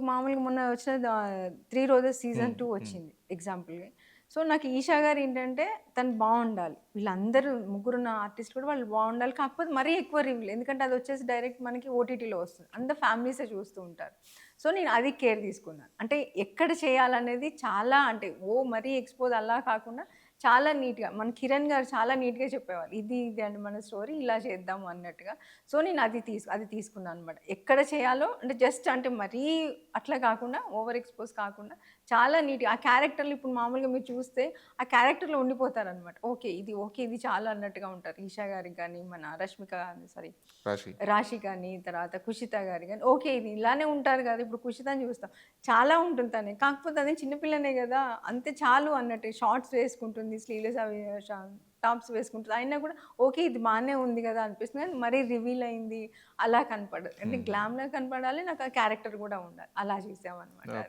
మామూలుగా మొన్న వచ్చిన 'త్రీ రోజెస్' సీజన్ హ్మ్. 2 హ్మ్. వచ్చింది ఎగ్జాంపుల్‌గా. సో, నాకు ఈషా గారేంటంటే తను బావుండాలి. వీళ్ళందరూ ముగ్గురున్న ఆర్టిస్ట్‌లు కూడా వాళ్ళు బావుండాలి. కాకపోతే మరీ ఎక్కువ రివీల్ ఎందుకంటే అదొచ్చేసి డైరెక్ట్ మనకి ఓటీటీలో వస్తుంది. అందరు ఫ్యామిలీసే చూస్తూ ఉంటారు. సో, నేను అది కేర్ తీసుకున్నాను. అంటే ఎక్కడ చేయాలనేది చాలా అంటే మరీ ఎక్స్‌పోజ్ అలా కాకుండా చాలా నీట్‌గా మన కిరణ్ గారు చాలా నీట్‌గా చెప్పేవాళ్ళు. ఇది అండి మన స్టోరీ ఇలా చేద్దాము అన్నట్టుగా. సో, నేను అది తీసుకున్నాననమాట. ఎక్కడ చేయాలో అంటే జస్ట్ అంటే మరీ అట్లా కాకుండా ఓవర్ ఎక్స్‌పోజ్ కాకుండా చాలా నీట్‌గా ఆ క్యారెక్టర్‌లు ఇప్పుడు మామూలుగా మీరు చూస్తే ఆ క్యారెక్టర్‌లో ఉండిపోతారనమాట. ఓకే. ఇది చాలు అన్నట్టుగా ఉంటారు. ఈషా గారికి గాని, మన రష్మిక సారీ రాశి. రాశి కానీ, తర్వాత కుషిత గారు గాని, ఓకే. ఇది ఇలానే ఉంటారు గదా! ఇప్పుడు కుషితని చూస్తాం. చాలా ఉంటుంది తనే. కాకపోతే అదే చిన్న పిల్లనే గదా! అంతే చాలు అన్నట్టు షార్ట్స్ వేసుకుంటుంది. స్లీవ్‌లెస్ అవి టాప్స్ వేసుకుంటుంది. అయినా కూడా ఓకే. ఇది బానే ఉంది గదా! అనిపిస్తుంది. కానీ మరీ రివీల్ అయింది అలా కనపడదు. అంటే హ్మ్. గ్లామ్‌గా కనపడాలి. నాకు ఆ క్యారెక్టర్ గూడా ఉండాలి. అలా చేసామనమాట.